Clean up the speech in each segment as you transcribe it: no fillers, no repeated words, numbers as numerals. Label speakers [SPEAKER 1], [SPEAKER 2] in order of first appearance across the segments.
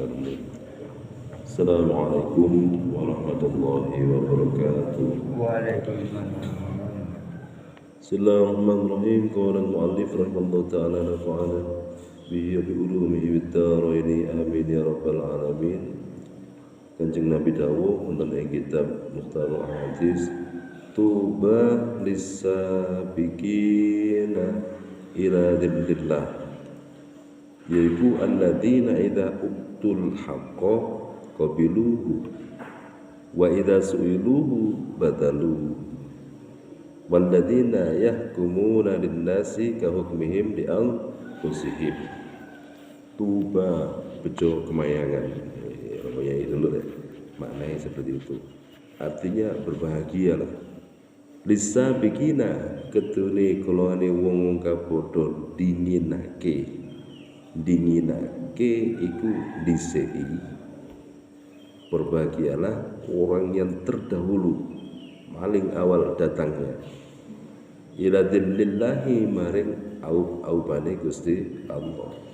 [SPEAKER 1] alamin. Assalamualaikum warahmatullahi wabarakatuh.
[SPEAKER 2] Waalaikumsalam.
[SPEAKER 1] Bismillahirrahmanirrahim. Qala al-mu'allif rahimahullahu ta'ala nafa'ana bihi wa bi ulumihi bid dharain amin ya rabbal alamin. Kanjeng Nabi dawuh wonten ing kitab Mukhtarul Hadis, tuba lisabiqina ila dzillillah, yaitu alladzina idza utul haqqa qabiluhu wa idza su'iluhu badaluhu walladzina yahkumuna linnasi kahukmihim li anfusihim. Tuba bejo kemayangan. Ya dulu deh. Maknanya seperti itu. Artinya berbahagialah. Lisa bikina ketune kolone wong kapodo dinginake iku disei. Berbahagialah orang yang terdahulu paling awal datangnya. Ila dzillillahi maring aubane Gusti Allah.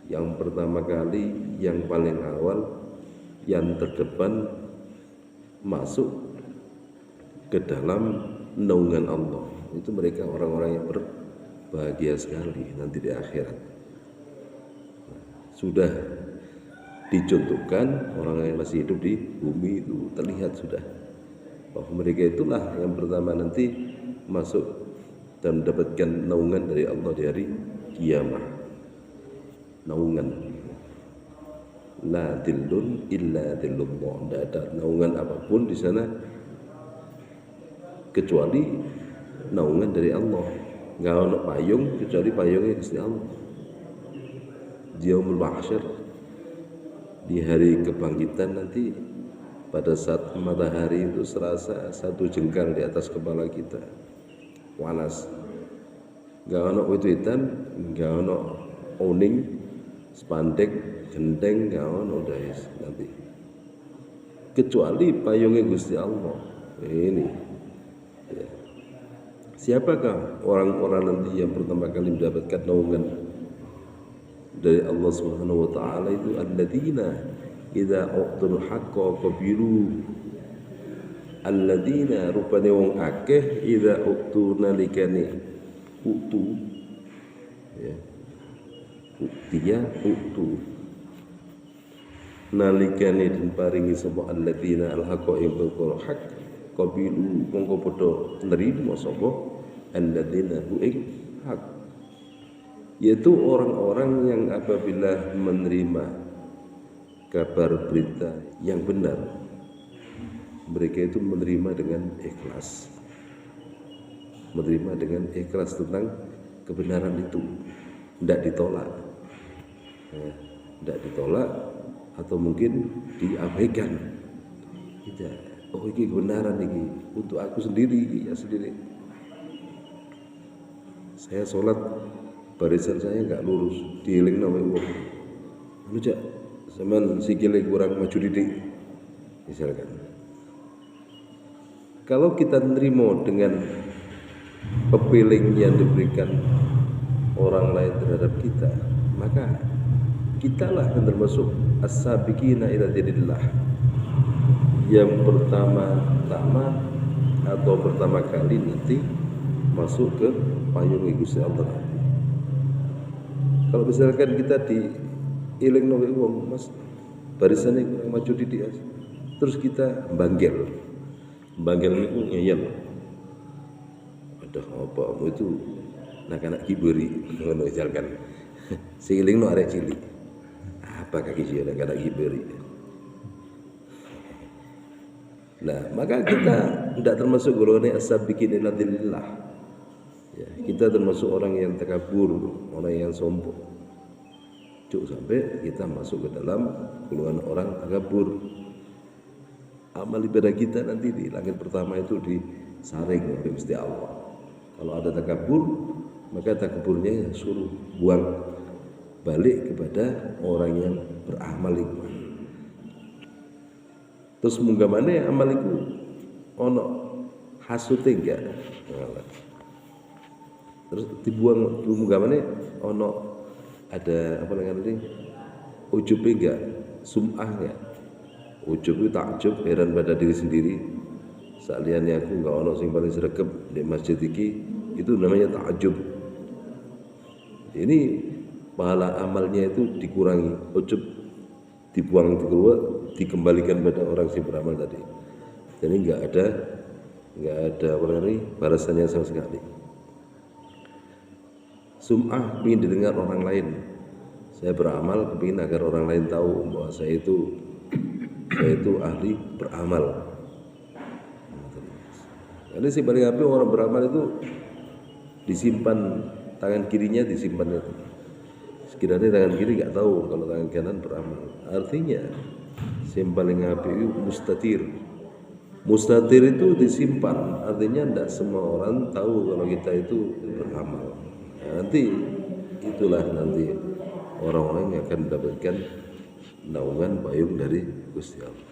[SPEAKER 1] Yang pertama kali, yang paling awal, yang terdepan masuk ke dalam naungan Allah. Itu mereka orang-orang yang berbahagia sekali nanti di akhirat. Sudah dicontohkan orang yang masih hidup di bumi itu terlihat sudah bahwa mereka itulah yang pertama nanti masuk dan mendapatkan naungan dari Allah di hari kiamat. Naungan la dillun illa dillullah, tidak ada naungan apapun di sana kecuali naungan dari Allah. Nggak ada payung kecuali payungnya Gusti Allah. Yaumul mahsyar, di hari kebangkitan nanti, pada saat matahari itu serasa satu jengkal di atas kepala kita, panas. Nggak ada wit-witan, nggak ada oning, spandek, genteng, kawan udah nanti kecuali payungnya Gusti Allah. Ini ya. Siapakah orang-orang nanti yang pertama kali mendapatkan naungan dari Allah Subhanahu wa taala? Itu alladzina idza uqtul haqqa qabilu. Alladzina rupane wong akeh idza uqtu nalikane utu ya. Dia utu nalikane den paringi sapa alladzina alhaqa ing perkara hak qabilu mongko padha nrimo sapa alladzina ing hak, yaitu orang-orang yang apabila menerima kabar berita yang benar, mereka itu menerima dengan ikhlas, menerima dengan ikhlas tentang kebenaran itu, tidak ditolak. Tidak ditolak atau mungkin diabaikan. Tidak. Oh ini kebenaran ini untuk aku sendiri, ya sendiri. Saya sholat barisan saya nggak lurus, dieling nama ibu. Lu cak, zaman sikile kurang maju didik, misalkan. Kalau kita nerima dengan pepiling yang diberikan orang lain terhadap kita, maka kitalah yang termasuk as-sabiqina ila dzillah, yang pertama-tama atau pertama kali nanti masuk ke payung Gusti Allah. Kalau misalkan kita diiling oleh wong, Mas barisannya kurang maju didik, terus kita banggel itu ngeyel, ada apa itu nak kiburi ngono misalkan siling no arek cilik apa kaki sih ada kiburi. Nah maka kita tidak termasuk golongan as-sabiqin ila dzillah ya, kita termasuk orang yang takabur, orang yang sombong. Cuk sampai kita masuk ke dalam golongan orang takabur. Amal ibadah kita nanti di langit pertama itu disaring oleh Gusti Allah. Kalau ada takabur, maka takaburnya suruh buang balik kepada orang yang beramal itu. Terus munggah mana amal itu ono hasute enggak? Terus dibuang munggah mana ono ada apa namanya tadi? ujub enggak, sum'ah enggak. Ujub itu takjub, heran pada diri sendiri. Sakliane aku enggak ono sing paling sregep di masjid iki, itu namanya takjub. Ini pahala amalnya itu dikurangi, ujub dibuang keluar, dikembalikan pada orang yang beramal tadi. Jadi enggak ada balasannya sama sekali. Sum'ah ingin didengar orang lain. Saya beramal kepingin agar orang lain tahu bahwa saya itu ahli beramal. Jadi si paling api orang beramal itu disimpan, tangan kirinya disimpan itu. Sekiranya tangan kiri nggak tahu kalau tangan kanan beramal. Artinya si paling api itu mustatir. Mustatir itu disimpan, artinya tidak semua orang tahu kalau kita itu beramal. Nanti itulah nanti orang-orang yang akan mendapatkan naungan payung dari Gusti Allah.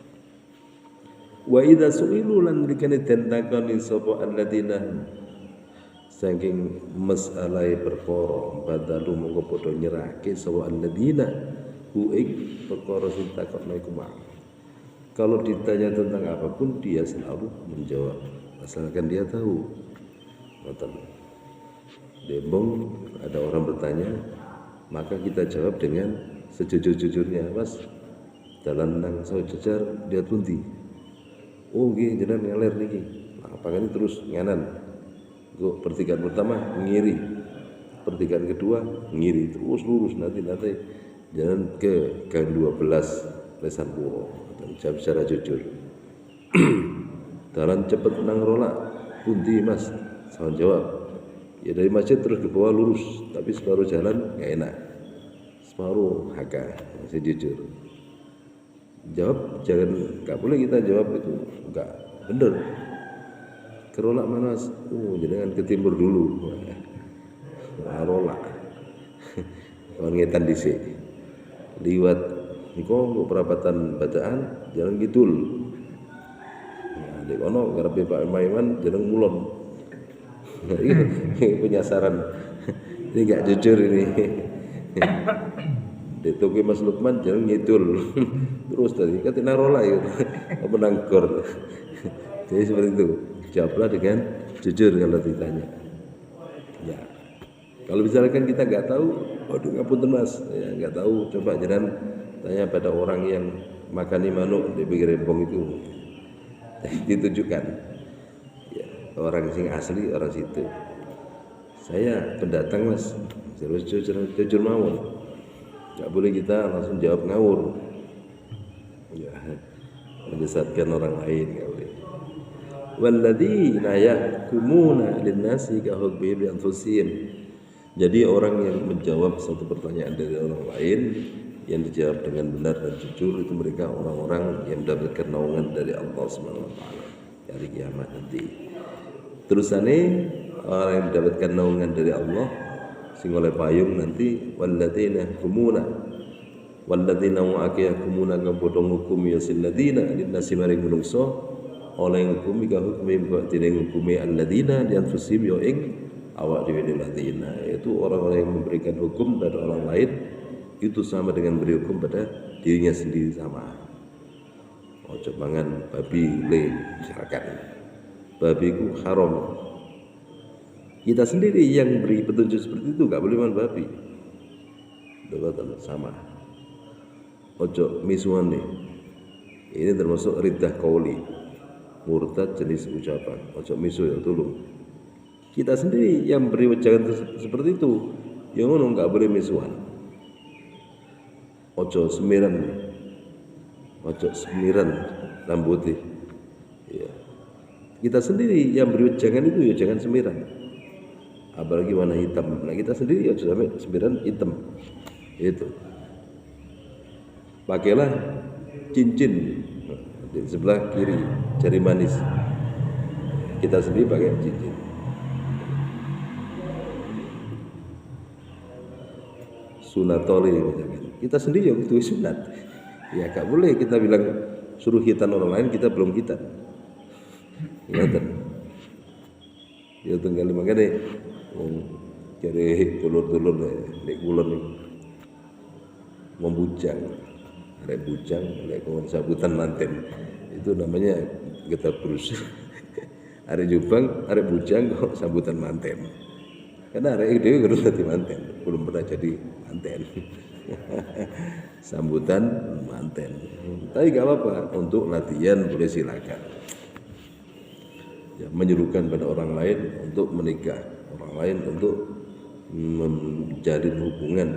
[SPEAKER 1] Wa idza su'ilu lan dikene den takoni sapa alladzina saking masalai perkara badalu mongko padha nyerahke sapa alladzina hu ing perkara sing takokno iku mak. Kalau ditanya tentang apapun dia selalu menjawab asalkan dia tahu. Ngoten. Dembong ada orang bertanya, maka kita jawab dengan sejujur-jujurnya. Mas, jalan nang sawo jejar dia pundi? Oh nggih jenengan ngaler niki. Nah, apakah ini terus nganan? Kok pertigaan pertama ngiri. Pertigaan kedua ngiri terus lurus nanti jalan ke gang 12 Lesan Puro. Jawab secara jujur. Jalan cepet nang rola pundi Mas? Saya jawab. Ya dari masjid terus ke bawah lurus, tapi separuh jalan nggak enak, separuh haka, masih jujur. Jawab jangan, nggak boleh kita jawab itu nggak bener. Kerolak mana? Jangan ke timur dulu. Rolak, orang ngetan dhisik. Liwat niko perapatan bacaan jalan gidul. Nah, di kono ngarepe Pak Maiman jalan mulon. Ini penyasaran. Ini nggak jujur ini. Dituki Mas Lukman jangan ngidul. Terus tadi katina rola itu menanggor. Jadi seperti itu. Jawablah dengan jujur kalau ditanya. Ya. Kalau misalkan kita nggak tahu, waduh ngapunten Mas, ya nggak tahu, coba jangan tanya pada orang yang makani manuk di pinggir rempong itu. Ditujukan. Orang sing asli orang situ. Saya pendatang Mas, harus jujur mawon. Nggak boleh kita langsung jawab ngawur. Ya, menyesatkan orang lain nggak boleh. Walladzina yahkumuna linnasi kahukmi bi anfusihim. Jadi orang yang menjawab satu pertanyaan dari orang lain yang dijawab dengan benar dan jujur itu mereka orang-orang yang mendapatkan naungan dari Allah Subhanahu wa taala hari kiamat nanti. Terusane orang yang mendapatkan naungan dari Allah sing oleh payung nanti walladzina yahkumuna kang padha ngukumi ya silladina linnasi maring manungsa oleh ngukumi ka hukmi kok dene ngukumi alladzina yang fusim yo ing awak dhewe alladzina, yaitu orang-orang yang memberikan hukum pada orang lain itu sama dengan beri hukum pada dirinya sendiri sama. Ojo mangan babi le misalkan. Babi itu haram. Kita sendiri yang beri petunjuk seperti itu gak boleh makan babi. Betul sama. Ojo misuan nih. Ini termasuk riddah qauli. Murtad jenis ucapan. Ojo misu ya tolong. Kita sendiri yang beri wejangan seperti itu. Yang ngono gak boleh misuan. Ojo semiran nih. Ojo semiran rambutnya. Ya. Kita sendiri yang beri wejangan itu ya jangan semiran. Apalagi warna hitam. Nah kita sendiri ya sampai semiran hitam. Itu. Pakailah cincin di sebelah kiri jari manis. Kita sendiri pakai cincin. Sunatoli misalkan. Kita sendiri yang itu sunat. Ya gak boleh kita bilang suruh hitan orang lain kita belum hitan. Ngoten. Ya tunggal makane wong jare dulur-dulur nek kulon niku. membujang, arek bujang, arek kawan sambutan manten. Itu namanya getar brus. Arek Jombang, arek bujang kok sambutan manten. Karena arek dhewe kudu dadi manten, belum pernah jadi manten. Sambutan manten. Tapi gak apa-apa, untuk latihan boleh silakan. Ya, menyuruhkan pada orang lain untuk menikah, orang lain untuk menjalin hubungan,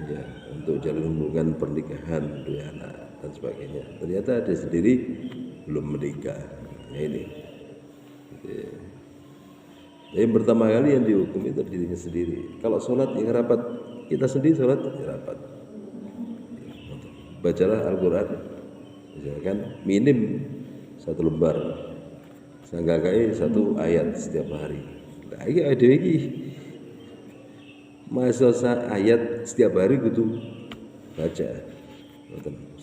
[SPEAKER 1] ya, untuk jalin hubungan pernikahan dua anak dan sebagainya. Ternyata dia sendiri belum menikah. Nah, ini. Yang pertama kali yang dihukum itu dirinya sendiri. Kalau sholat yang rapat, kita sendiri sholat yang rapat. Bacalah Al-Quran, misalkan minim 1 lembar, sanggakai 1 ayat setiap hari. Nah, ini ada lagi. Masa ayat setiap hari kudu baca.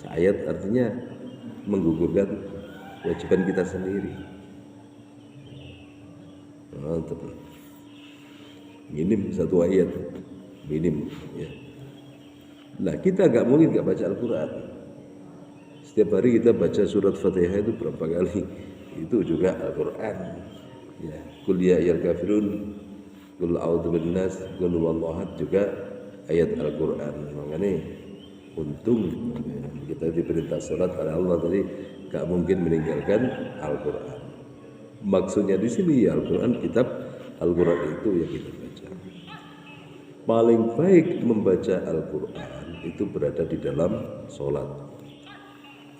[SPEAKER 1] Ayat artinya menggugurkan kewajiban kita sendiri. Minim 1 ayat, minim, ya. Nah, kita nggak mungkin nggak baca Al-Quran. Setiap hari kita baca surat Fatihah itu berapa kali? Itu juga Al-Quran. Ya, Qul ya ayyuhal kafirun, Qul a'udzu binnas, Qul huwallahu ahad juga ayat Al-Quran. Makanya untung kita diperintah salat oleh Allah tadi, nggak mungkin meninggalkan Al-Quran. Maksudnya di sini ya Al-Quran, kitab Al-Quran itu yang kita baca. Paling baik membaca Al-Quran itu berada di dalam sholat.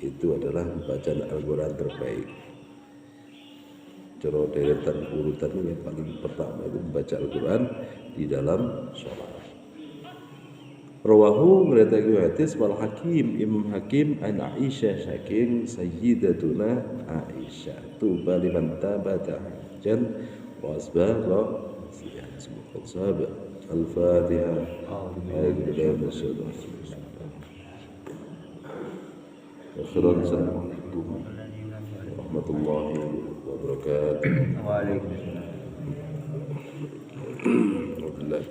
[SPEAKER 1] Itu adalah bacaan Al-Quran terbaik. Cara deretan urutan yang paling pertama itu membaca Al-Quran di dalam sholat. Rawahu meriwayatkan hadis wal Hakim, Imam Hakim an Aisyah saking Sayyidatuna Aisyah. Tuba liman tabata hajjan wa asbagha siyan. Semoga sahabat. Al-Fatihah. Assalamualaikum warahmatullahi wabarakatuh.
[SPEAKER 2] Waalaikumsalam.
[SPEAKER 1] Alhamdulillah.